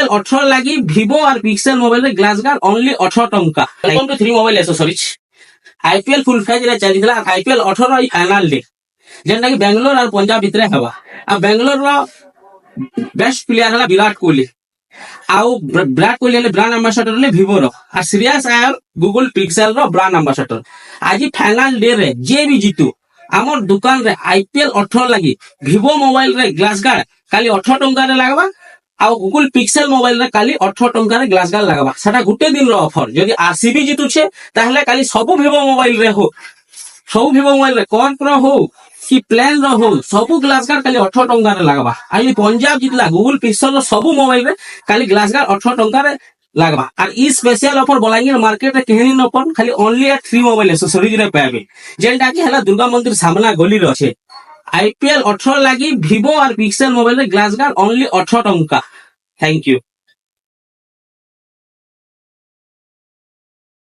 IPL 18 লাগি Vivo আর Pixel mobile রে গ্লাস গার্ড অনলি 18 টঙ্কা। Welcome to 3 mobile accessories. IPL full fledge রে চালিଥିଲା IPL 18 ই ফাইনাল ডে যেটা কি বেঙ্গালোর আর পঞ্জাব ভিতরে হবা। আর বেঙ্গালোর র বেস্ট প্লেয়ার হলা বিরাট কোহলি। ଆଉ ବିରାଟ କୋହଲି ହେଲେ ବ୍ରାଣ୍ଡ ଆମ୍ବାସାଡର ହେଲେ ଭିଭୋର ଆଉ ଶ୍ରେୟାସ ଆୟର ଗୁଗୁଲ ପିକ୍ସେଲ ର ବ୍ରାଣ୍ଡ ଆମ୍ବାସାଡର। ଆଜି ଫାଇନାଲ ଡେ ରେ ଯିଏ ବି ଜିତୁ ଆମର ଦୋକାନରେ IPL 18 ଲାଗି ଭିଭୋ ମୋବାଇଲ ରେ ଗ୍ଲାସ ଗାର୍ଡ କାଲି 18 ଟଙ୍କାରେ ଲାଗବା ଆଉ ଗୁଗୁଲ ପିକ୍ସେଲ ମୋବାଇଲ ରେ କାଲି 18 ଟଙ୍କାରେ ଗ୍ଲାସ ଗାର୍ଡ ଲାଗବା। ସେଟା ଗୋଟେ ଦିନର ଅଫର। ଯଦି RCB ଜିତୁଛେ ତାହେଲେ କାଲି ସବୁ ଭିଭୋ ମୋବାଇଲ ରେ ହଉ, ସବୁ ଭିଭୋ ମୋବାଇଲ ରେ କର୍ପ ର ହଉ कि प्लेन रो हो सबु ग्लास गार्ड खाली 18 टंका रे लागबा। आज पंजाब जितला गूगल पिक्सल रो सबु मोबाइल रे खाली ग्लास गार्ड 18 टंका रे लागबा। और ई स्पेशल ऑफर बलांगीर मार्केट रे केहनी न पन खाली ओनली एट 3 मोबाइल एसेसरीज रे पाबे जेंटा कि हला दुर्गा मंदिर सामना गली रे छे। IPL 18 लागी ভিভো और पिक्सल मोबाइल रे ग्लास गार्ड ओनली 18 टंका। Thank you.